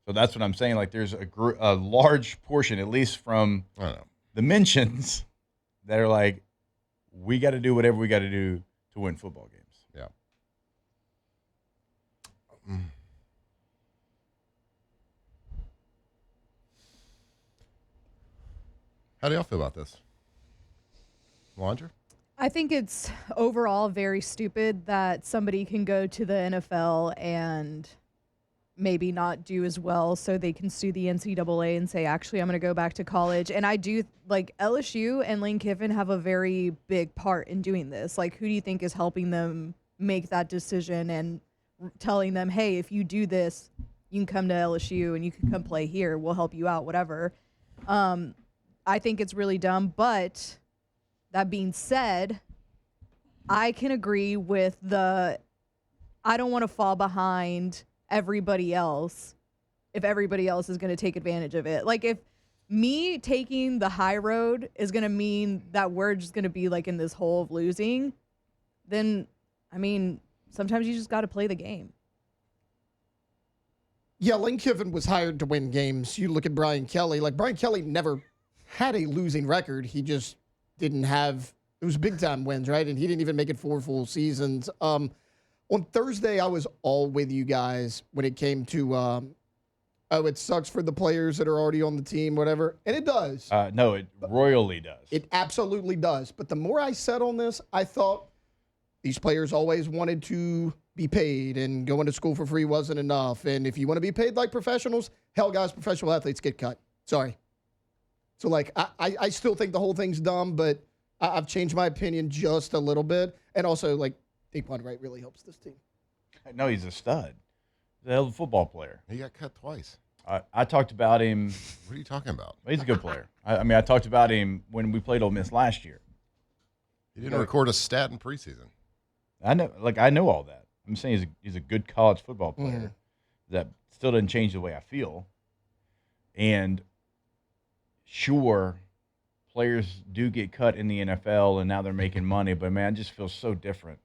Speaker 4: So that's what I'm saying. There's a large portion, at least from the mentions, that are we got to do whatever we got to do to win football games.
Speaker 5: Yeah. How do y'all feel about this? Landra?
Speaker 6: I think it's overall very stupid that somebody can go to the NFL and maybe not do as well so they can sue the NCAA and say, actually, I'm going to go back to college. And I do, LSU and Lane Kiffin have a very big part in doing this. Who do you think is helping them make that decision and telling them, hey, if you do this, you can come to LSU and you can come play here. We'll help you out, whatever. I think it's really dumb. But that being said, I can agree with I don't want to fall behind everybody else if everybody else is going to take advantage of it. If me taking the high road is going to mean that we're just going to be in this hole of losing, then sometimes you just got to play the game.
Speaker 7: Yeah, Lane Kiffin was hired to win games. You look at Brian Kelly. Brian Kelly never had a losing record. He just didn't have – it was big-time wins, right? And he didn't even make it 4 full seasons. On Thursday, I was all with you guys when it came to, it sucks for the players that are already on the team, whatever. And it does.
Speaker 4: No, it royally does.
Speaker 7: It absolutely does. But the more I said on this, I thought these players always wanted to be paid, and going to school for free wasn't enough. And if you want to be paid like professionals, hell, guys, professional athletes get cut. Sorry. So, I still think the whole thing's dumb, but I've changed my opinion just a little bit. And also, Dae'Quan Wright really helps this team.
Speaker 4: No, he's a stud. He's a hell of a football player.
Speaker 5: He got cut twice.
Speaker 4: I talked about him.
Speaker 5: What are you talking about?
Speaker 4: He's a good player. I mean, I talked about him when we played Ole Miss last year.
Speaker 5: He didn't record a stat in preseason.
Speaker 4: I know all that. I'm saying he's a good college football player. That still doesn't change the way I feel. And sure, players do get cut in the NFL, and now they're making money. But man, it just feels so different.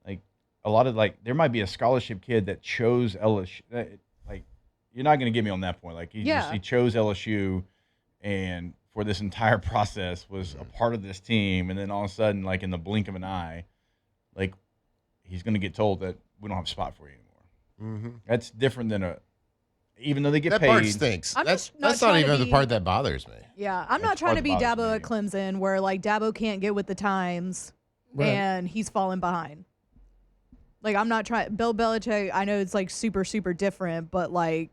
Speaker 4: Like a lot of there might be a scholarship kid that chose LSU. You're not going to get me on that point. Like he chose LSU, and for this entire process was a part of this team, and then all of a sudden, like in the blink of an eye, like he's going to get told that we don't have a spot for you anymore. That's different than even though they get paid.
Speaker 5: That part stinks. That's not even the part that bothers me.
Speaker 6: Yeah, I'm not trying to be Dabo at Clemson, where like Dabo can't get with the times, and he's falling behind. Like I'm not trying. Bill Belichick, I know it's like super super different, but like.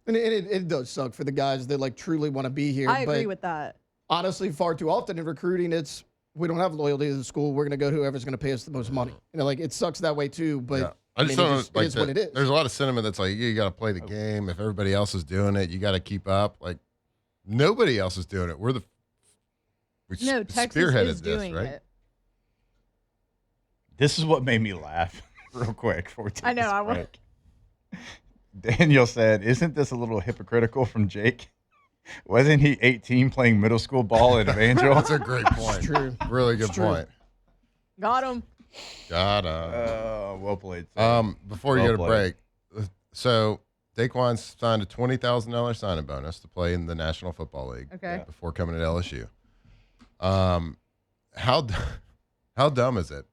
Speaker 7: And it does suck for the guys that like truly want to be here.
Speaker 6: I agree with that.
Speaker 7: Honestly, far too often in recruiting, it's we don't have loyalty to the school. We're going to go to whoever's going to pay us the most money. Like it sucks that way too. But
Speaker 5: I just don't
Speaker 7: it is what it is.
Speaker 5: There's a lot of sentiment that's like you got to play the game. If everybody else is doing it, you got to keep up. Like nobody else is doing it. We
Speaker 6: Texas
Speaker 5: spearheaded
Speaker 6: is doing
Speaker 5: right?
Speaker 6: it.
Speaker 4: This is what made me laugh real quick before we take
Speaker 6: I know.
Speaker 4: this
Speaker 6: I
Speaker 4: break.
Speaker 6: want.
Speaker 4: Daniel said, "Isn't this a little hypocritical from Jake? Wasn't he 18 playing middle school ball at Evangel?"
Speaker 5: That's a great point.
Speaker 7: It's true.
Speaker 5: Really good point.
Speaker 6: Got him.
Speaker 5: Got him.
Speaker 4: Well played. Sir.
Speaker 5: Before you go to break, so Dae'Quan signed a $20,000 signing bonus to play in the National Football League.
Speaker 6: Okay.
Speaker 5: Before coming to LSU. How dumb is it?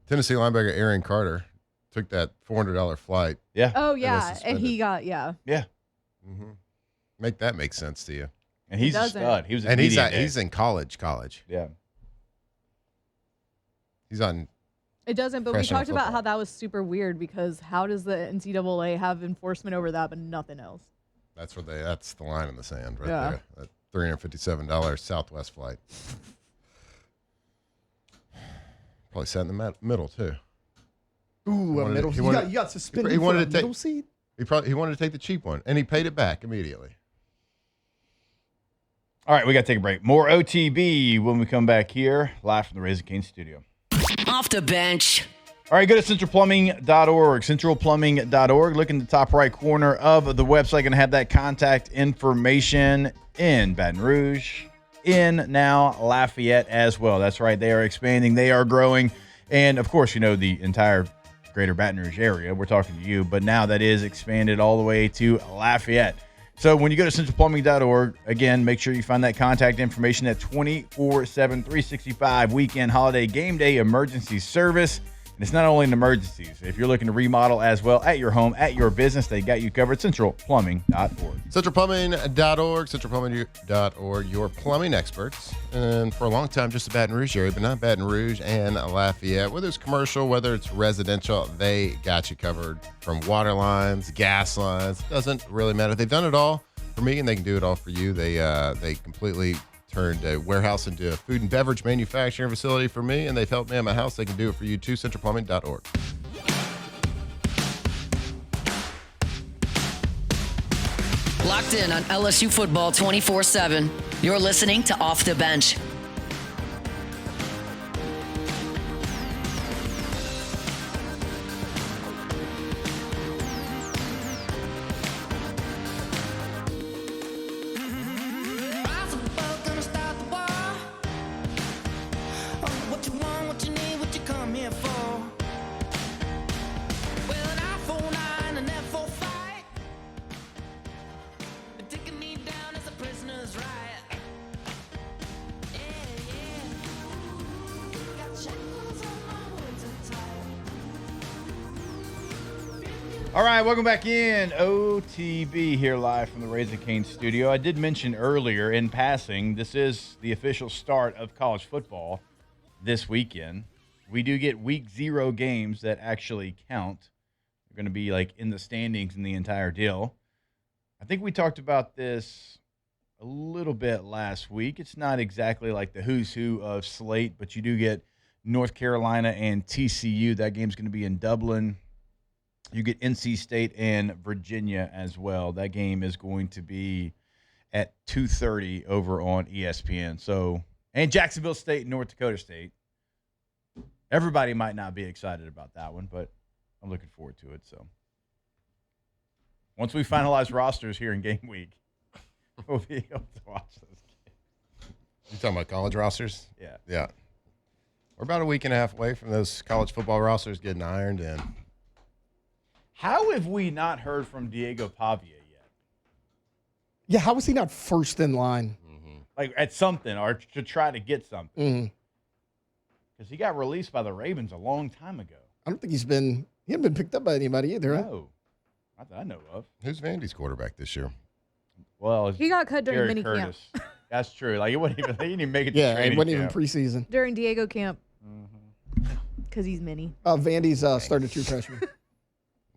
Speaker 5: Tennessee linebacker Aaron Carter took that $400 flight.
Speaker 4: Yeah.
Speaker 6: Oh yeah, and he got
Speaker 4: Yeah.
Speaker 5: Mm-hmm. Make that make sense to you.
Speaker 4: And he's a
Speaker 6: doesn't.
Speaker 4: stud. He was
Speaker 5: And he's in college.
Speaker 4: Yeah.
Speaker 5: He's on.
Speaker 6: It doesn't, but we
Speaker 5: Professional
Speaker 6: talked about
Speaker 5: football.
Speaker 6: how that was super weird because how does the NCAA have enforcement over that but nothing else?
Speaker 5: That's the line in the sand right
Speaker 6: Yeah.
Speaker 5: there. That $357 Southwest flight. Probably sat in the middle too.
Speaker 7: Ooh, a middle. You got suspended
Speaker 5: he wanted
Speaker 7: for a
Speaker 5: to take-
Speaker 7: middle seat.
Speaker 5: He wanted to take the cheap one, and he paid it back immediately.
Speaker 4: All right, we got to take a break. More OTB when we come back here, live from the Raising Cane studio.
Speaker 1: Off the bench.
Speaker 4: All right, go to centralplumbing.org. Centralplumbing.org. Look in the top right corner of the website. Going to have that contact information in Baton Rouge, in now Lafayette as well. That's right. They are expanding. They are growing. And, of course, the entire greater Baton Rouge area. We're talking to you. But now that is expanded all the way to Lafayette. So when you go to centralplumbing.org, again, make sure you find that contact information at 24/7, 365 weekend, holiday, game day, emergency service. And it's not only in emergencies. If you're looking to remodel as well at your home, at your business, they got you covered. Centralplumbing.org.
Speaker 5: Centralplumbing.org, centralplumbing.org, your plumbing experts. And for a long time, just the Baton Rouge area, but not Baton Rouge and Lafayette. Whether it's commercial, whether it's residential, they got you covered. From water lines, gas lines, doesn't really matter. They've done it all for me, and they can do it all for you. They completely turned a warehouse into a food and beverage manufacturing facility for me, and they've helped me at my house. They can do it for you too. Centralplumbing.org.
Speaker 1: Locked in on LSU football 24/7. You're listening to Off the Bench.
Speaker 4: All right, welcome back in. OTB here live from the Raising Cane studio. I did mention earlier in passing, this is the official start of college football this weekend. We do get week 0 games that actually count. They're going to be like in the standings in the entire deal. I think we talked about this a little bit last week. It's not exactly like the who's who of slate, but you do get North Carolina and TCU. That game's going to be in Dublin. You get NC State and Virginia as well. That game is going to be at 2:30 over on ESPN. So, and Jacksonville State and North Dakota State. Everybody might not be excited about that one, but I'm looking forward to it. So, once we finalize rosters here in game week, we'll be able to watch those games.
Speaker 5: You talking about college rosters?
Speaker 4: Yeah.
Speaker 5: Yeah. We're about a week and a half away from those college football rosters getting ironed in.
Speaker 4: How have we not heard from Diego Pavia yet?
Speaker 7: Yeah, how was he not first in line?
Speaker 4: Like at something or to try to get something.
Speaker 7: Mm.
Speaker 4: Because he got released by the Ravens a long time ago.
Speaker 7: I don't think he hasn't been picked up by anybody either, right?
Speaker 4: No. Not that I know of.
Speaker 5: Who's Vandy's quarterback this year?
Speaker 4: Well,
Speaker 6: He got cut during
Speaker 4: Jared
Speaker 6: minicamp.
Speaker 4: Curtis. That's true. Like, it wasn't even, he didn't even make it to
Speaker 7: Yeah, it
Speaker 4: training
Speaker 7: wasn't even
Speaker 4: camp.
Speaker 7: preseason.
Speaker 6: During Diego camp. Because he's mini.
Speaker 7: Vandy's started true freshman.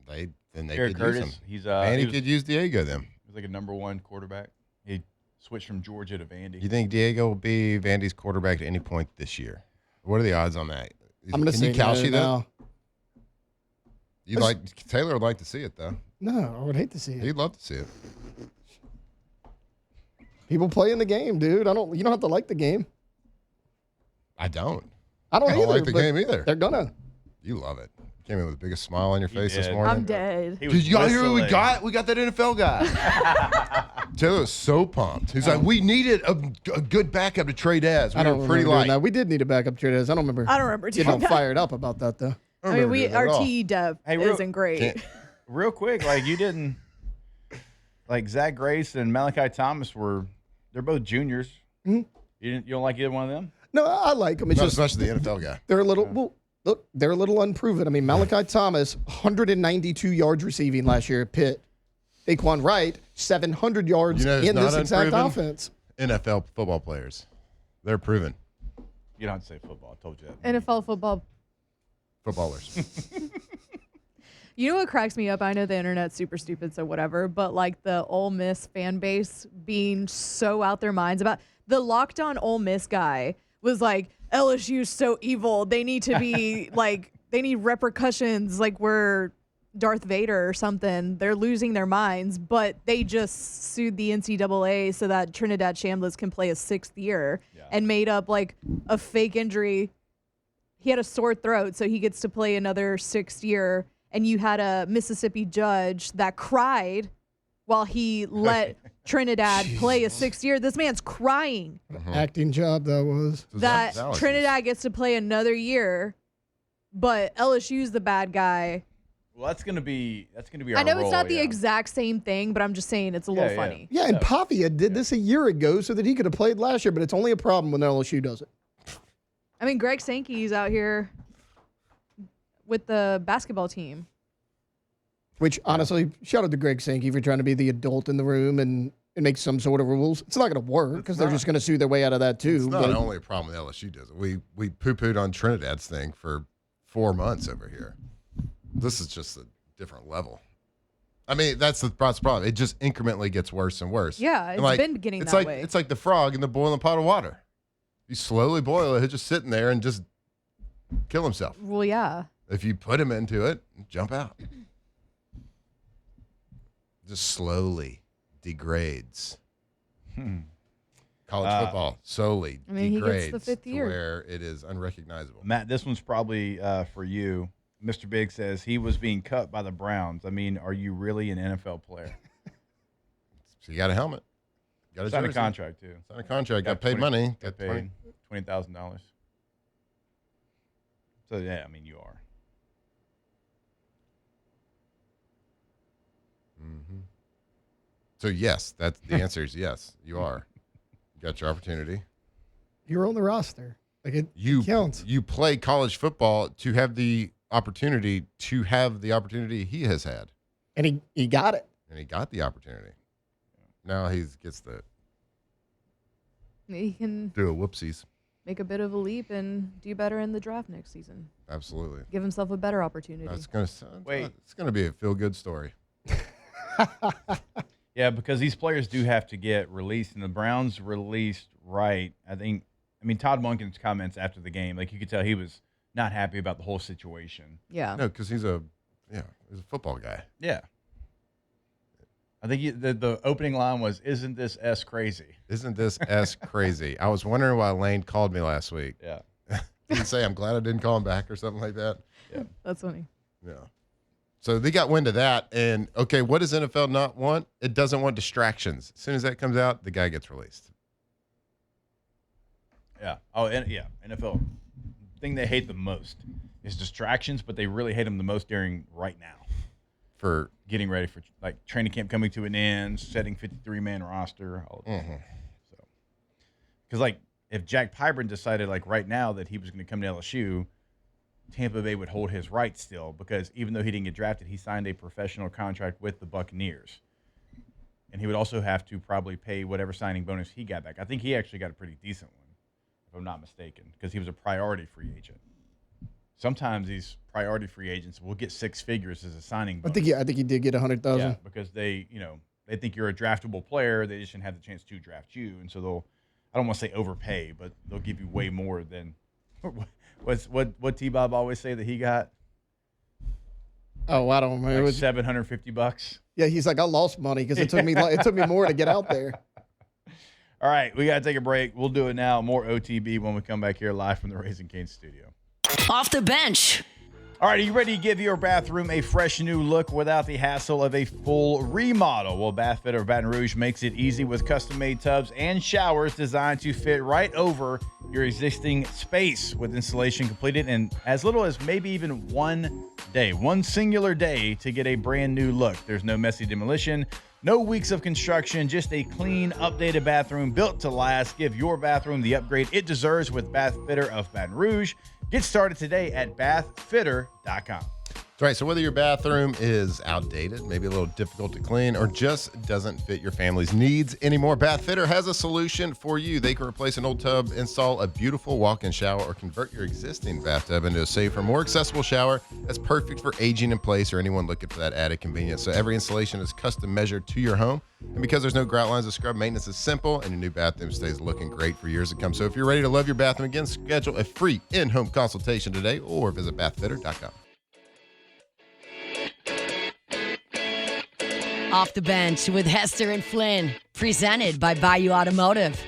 Speaker 5: They
Speaker 4: Jared
Speaker 5: could use
Speaker 4: Curtis,
Speaker 5: him.
Speaker 4: he's
Speaker 5: Vandy
Speaker 4: he was,
Speaker 5: could use Diego then.
Speaker 4: he was like a number one quarterback. He switched from Georgia to Vandy.
Speaker 5: You think Diego will be Vandy's quarterback at any point this year? What are the odds on that?
Speaker 7: I'm going to
Speaker 5: Can
Speaker 7: say
Speaker 5: you couch
Speaker 7: no now.
Speaker 5: Taylor would like to see it though.
Speaker 7: No, I would hate to see it.
Speaker 5: He'd love to see it.
Speaker 7: People play in the game, dude. You don't have to like the game.
Speaker 5: I don't.
Speaker 7: I don't either,
Speaker 5: like the
Speaker 7: but
Speaker 5: game either.
Speaker 7: They're gonna.
Speaker 5: You love it. Came in with the biggest smile on your face this
Speaker 4: did.
Speaker 5: morning.
Speaker 6: I'm dead.
Speaker 4: He was
Speaker 5: Did y'all hear what we
Speaker 4: whistling.
Speaker 5: got? We got that NFL guy. Taylor was so pumped. He's like, we needed a good backup to trade as.
Speaker 7: I
Speaker 5: We
Speaker 7: don't
Speaker 5: were
Speaker 7: remember
Speaker 5: pretty
Speaker 7: doing
Speaker 5: light.
Speaker 7: that. We did need a backup traders. I don't remember.
Speaker 6: I don't remember
Speaker 7: Getting
Speaker 6: doing
Speaker 7: all
Speaker 6: that.
Speaker 7: fired up about that though.
Speaker 6: I mean,
Speaker 5: doing
Speaker 6: our
Speaker 5: that at all.
Speaker 6: TE depth
Speaker 4: Hey, real-
Speaker 6: isn't great.
Speaker 5: Can't-
Speaker 4: Real quick, like you didn't, like Zach Grace and Malachi Thomas they're both juniors.
Speaker 7: Mhm.
Speaker 4: You don't like either one of them?
Speaker 7: No, I like them. It's
Speaker 5: Not
Speaker 7: just
Speaker 5: as much as the NFL guy.
Speaker 7: they're a little. Well, look, they're a little unproven. I mean, Malachi Thomas, 192 yards receiving last year at Pitt. Dae'Quan Wright, 700 yards
Speaker 5: You know who's
Speaker 7: in this
Speaker 5: not
Speaker 7: exact
Speaker 5: unproven?
Speaker 7: offense.
Speaker 5: NFL football players. They're proven
Speaker 4: You don't have to say football. I told you that.
Speaker 6: NFL football.
Speaker 5: footballers.
Speaker 6: You know what cracks me up? I know the internet's super stupid, so whatever. But like the Ole Miss fan base being so out their minds about the locked on Ole Miss guy was like, LSU's so evil. They need to be like, they need repercussions. Like we're Darth Vader or something. They're losing their minds, but they just sued the NCAA so that Trinidad Chambliss can play a 6th year and made up like a fake injury. He had a sore throat, so he gets to play another 6th year. And you had a Mississippi judge that cried while he let Trinidad play a 6th year. This man's crying
Speaker 7: Acting job that was.
Speaker 6: that
Speaker 5: That was
Speaker 6: Trinidad gets to play another year, but LSU's the bad guy.
Speaker 4: Well, that's gonna be our
Speaker 6: I know it's
Speaker 4: role,
Speaker 6: not the
Speaker 4: yeah.
Speaker 6: exact same thing, but I'm just saying it's a little
Speaker 4: Yeah.
Speaker 6: funny.
Speaker 7: Yeah, and Pavia did this a year ago so that he could have played last year, but it's only a problem when LSU does it.
Speaker 6: I mean, Greg Sankey's out here with the basketball team.
Speaker 7: Which, honestly, shout out to Greg Sankey for trying to be the adult in the room and make some sort of rules. It's not going to work because they're just going to sue their way out of that too.
Speaker 5: It's not
Speaker 7: but
Speaker 5: only a problem with LSU does it. We poo-pooed on Trinidad's thing for 4 months over here. This is just a different level. I mean, that's the problem. It just incrementally gets worse and worse.
Speaker 6: Yeah,
Speaker 5: And
Speaker 6: it's been getting
Speaker 5: it's
Speaker 6: that
Speaker 5: like,
Speaker 6: way.
Speaker 5: It's like the frog in the boiling pot of water. You slowly boil it, he'll just sitting there and just kill himself.
Speaker 6: Well, yeah.
Speaker 5: If you put him into it, jump out. Just slowly degrades. College football slowly
Speaker 6: I mean, he
Speaker 5: degrades
Speaker 6: gets the 5th
Speaker 5: to
Speaker 6: year.
Speaker 5: where it is unrecognizable.
Speaker 4: Matt, this one's probably for you. Mr. Big says he was being cut by the Browns. I mean, are you really an NFL player?
Speaker 5: So you got a helmet. Got a
Speaker 4: Signed a
Speaker 5: jersey.
Speaker 4: contract too.
Speaker 5: Signed a contract. Got paid money.
Speaker 4: Got
Speaker 5: Got 20.
Speaker 4: paid $20,000. So yeah, I mean you are.
Speaker 5: So yes, that's the answer is yes. You are. You got your opportunity.
Speaker 7: you're on the roster. Like it
Speaker 5: You
Speaker 7: counts.
Speaker 5: You play college football to have the opportunity he has had,
Speaker 7: And he got it.
Speaker 5: and he got the opportunity. Now he gets to
Speaker 6: He can
Speaker 5: do a whoopsies.
Speaker 6: make a bit of a leap and do better in the draft next season.
Speaker 5: Absolutely.
Speaker 6: Give himself a better opportunity.
Speaker 5: That's gonna sound.
Speaker 4: Wait.
Speaker 5: It's gonna be a feel good story.
Speaker 4: Yeah, because these players do have to get released, and the Browns released Wright. I think I mean, Todd Monken's comments after the game, like you could tell he was not happy about the whole situation.
Speaker 6: Yeah.
Speaker 5: No, because he's a football guy.
Speaker 4: Yeah. I think the opening line was, "Isn't this S crazy?"
Speaker 5: Isn't this S crazy? I was wondering why Lane called me last week.
Speaker 4: Yeah.
Speaker 5: Didn't say I'm glad I didn't call him back or something like that.
Speaker 4: Yeah.
Speaker 6: That's funny.
Speaker 5: Yeah. So they got wind of that. And, okay, what does NFL not want? It doesn't want distractions. As soon as that comes out, the guy gets released.
Speaker 4: Yeah. Oh, and yeah. NFL thing they hate the most is distractions, but they really hate them the most during right now.
Speaker 5: For
Speaker 4: Getting ready for like training camp coming to an end, setting 53-man roster. All of that. So, because like if Jack Pyburn decided like right now that he was going to come to LSU, Tampa Bay would hold his rights still because even though he didn't get drafted, he signed a professional contract with the Buccaneers, and he would also have to probably pay whatever signing bonus he got back. I think he actually got a pretty decent one, if I'm not mistaken, because he was a priority free agent. Sometimes these priority free agents will get six figures as a signing bonus.
Speaker 7: I think he did get 100,000.
Speaker 4: Yeah, because they think you're a draftable player. They just didn't have the chance to draft you, and so they'll, I don't want to say overpay, but they'll give you way more than what T-Bob always say that he got.
Speaker 7: Oh, I don't remember.
Speaker 4: Like $750.
Speaker 7: Yeah, he's like, I lost money because it took me more to get out there.
Speaker 4: All right, we got to take a break. We'll do it now. More OTB when we come back here live from the Raising Cane's studio.
Speaker 1: Off the bench.
Speaker 4: All right, are you ready to give your bathroom a fresh new look without the hassle of a full remodel? Well, Bath Fitter of Baton Rouge makes it easy with custom-made tubs and showers designed to fit right over your existing space, with installation completed in as little as maybe even one singular day to get a brand new look. There's no messy demolition, no weeks of construction, just a clean, updated bathroom built to last. Give your bathroom the upgrade it deserves with Bath Fitter of Baton Rouge. Get started today at bathfitter.com.
Speaker 5: That's right. So whether your bathroom is outdated, maybe a little difficult to clean, or just doesn't fit your family's needs anymore, Bath Fitter has a solution for you. They can replace an old tub, install a beautiful walk-in shower, or convert your existing bathtub into a safer, more accessible shower that's perfect for aging in place or anyone looking for that added convenience. So every installation is custom measured to your home. And because there's no grout lines to scrub, maintenance is simple, and your new bathroom stays looking great for years to come. So if you're ready to love your bathroom again, schedule a free in-home consultation today or visit bathfitter.com.
Speaker 1: Off the bench with Hester and Flynn, presented by Bayou Automotive.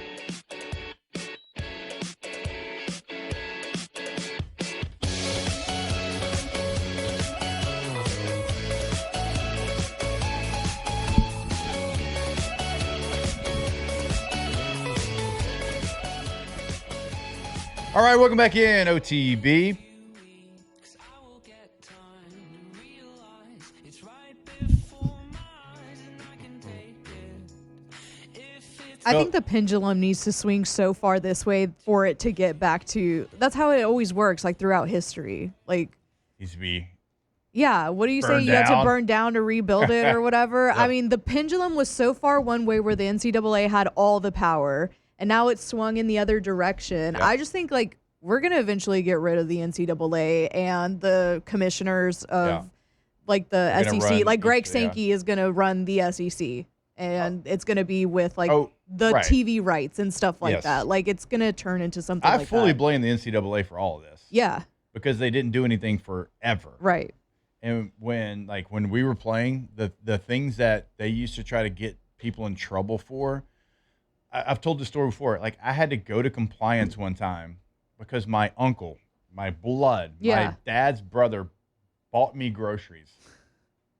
Speaker 4: All right, welcome back in, OTB.
Speaker 6: I think the pendulum needs to swing so far this way for it to get back to. That's how it always works, like throughout history. Like,
Speaker 4: Needs to be.
Speaker 6: yeah, what do you say?
Speaker 4: Burn
Speaker 6: You had to
Speaker 4: down.
Speaker 6: burn down to rebuild it or whatever. I mean, the pendulum was so far one way where the NCAA had all the power, and now it's swung in the other direction. I just think like we're gonna eventually get rid of the NCAA and the commissioners of like the
Speaker 4: They're gonna
Speaker 6: SEC.
Speaker 4: run
Speaker 6: Like Greg
Speaker 4: each-
Speaker 6: Sankey is gonna run the SEC. And it's going to be with like the
Speaker 4: right.
Speaker 6: TV rights and stuff like
Speaker 4: Yes.
Speaker 6: that. Like it's going to turn into something
Speaker 4: I
Speaker 6: like
Speaker 4: fully
Speaker 6: that.
Speaker 4: blame the NCAA for all of this.
Speaker 6: Yeah,
Speaker 4: Because they didn't do anything forever.
Speaker 6: right.
Speaker 4: And when we were playing, the things that they used to try to get people in trouble for, I've told the story before. Like I had to go to compliance one time because my uncle, my blood, my dad's brother, bought me groceries,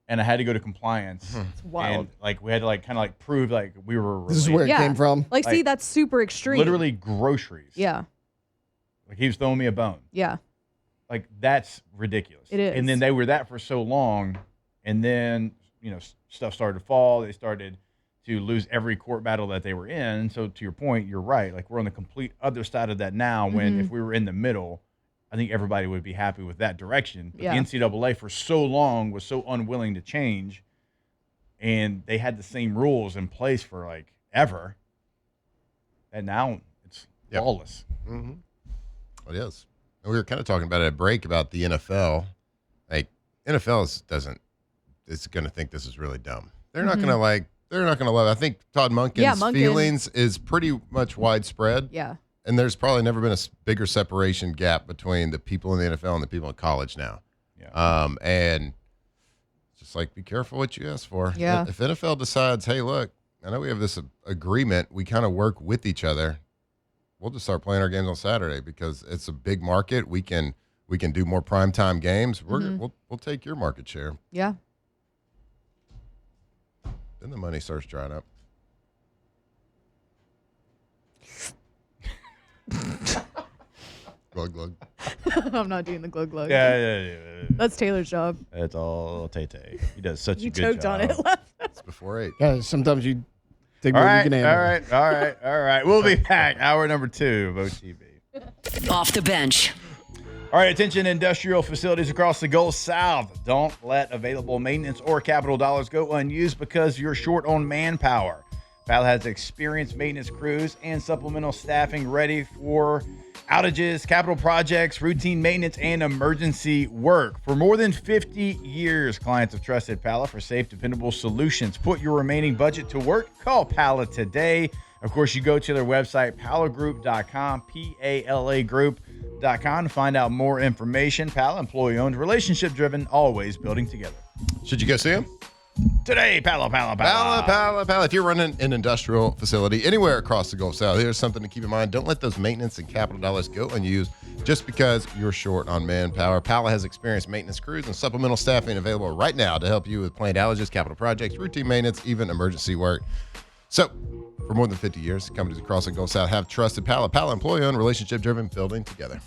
Speaker 4: and I had to go to compliance.
Speaker 6: It's wild.
Speaker 4: And like we had to like kind of like prove like we were related.
Speaker 7: This is where it
Speaker 6: Yeah.
Speaker 7: came from.
Speaker 6: Like, see,
Speaker 4: Like,
Speaker 6: that's super extreme.
Speaker 4: Literally groceries.
Speaker 6: Yeah,
Speaker 4: Like he was throwing me a bone.
Speaker 6: yeah.
Speaker 4: Like that's ridiculous.
Speaker 6: It is.
Speaker 4: And then they were that for so long, and then stuff started to fall. They started to lose every court battle that they were in. So to your point, you're right. Like we're on the complete other side of that now. When if we were in the middle, I think everybody would be happy with that direction. But
Speaker 6: Yeah.
Speaker 4: the NCAA for so long was so unwilling to change, and they had the same rules in place for like ever. And now it's lawless.
Speaker 5: Mm-hmm. It is. And we were kind of talking about it at break about the NFL. Like NFL is going to think this is really dumb. They're not going to they're not going to love it. I think Todd Monken's
Speaker 6: Monken.
Speaker 5: feelings is pretty much widespread.
Speaker 6: Yeah.
Speaker 5: and there's probably never been a bigger separation gap between the people in the NFL and the people in college now.
Speaker 4: Yeah.
Speaker 5: And just like, be careful what you ask for.
Speaker 6: Yeah.
Speaker 5: If NFL decides, hey, look, I know we have this agreement, we kind of work with each other, we'll just start playing our games on Saturday because it's a big market. We can do more primetime games. We'll take your market share.
Speaker 6: Yeah.
Speaker 5: Then the money starts drying up. Glug glug.
Speaker 6: I'm not doing the glug glug.
Speaker 4: Yeah.
Speaker 6: That's Taylor's job.
Speaker 4: That's all Tay. He does such
Speaker 6: You
Speaker 4: a good
Speaker 6: choked
Speaker 4: job.
Speaker 6: on it.
Speaker 5: It's before 8.
Speaker 7: Guys, sometimes you take
Speaker 4: All
Speaker 7: more
Speaker 4: right,
Speaker 7: than you can handle.
Speaker 4: all right. We'll be back. Hour number 2 of OTB.
Speaker 1: Off the bench.
Speaker 4: All right, attention industrial facilities across the Gulf South. Don't let available maintenance or capital dollars go unused because you're short on manpower. PAL has experienced maintenance crews and supplemental staffing ready for outages, capital projects, routine maintenance, and emergency work. For more than 50 years, clients have trusted Pala for safe, dependable solutions. Put your remaining budget to work. Call Pala today. Of course, you go to their website, palagroup.com, P-A-L-A group.com to find out more information. Pala, employee-owned, relationship-driven, always building together.
Speaker 5: Should you go see him?
Speaker 4: Today, Pala.
Speaker 5: Pala. If you're running an industrial facility anywhere across the Gulf South, here's something to keep in mind. Don't let those maintenance and capital dollars go unused just because you're short on manpower. Pala has experienced maintenance crews and supplemental staffing available right now to help you with planned outages, capital projects, routine maintenance, even emergency work. So, for more than 50 years, companies across the Gulf South have trusted Pala. Pala, employee-owned, relationship-driven, building together.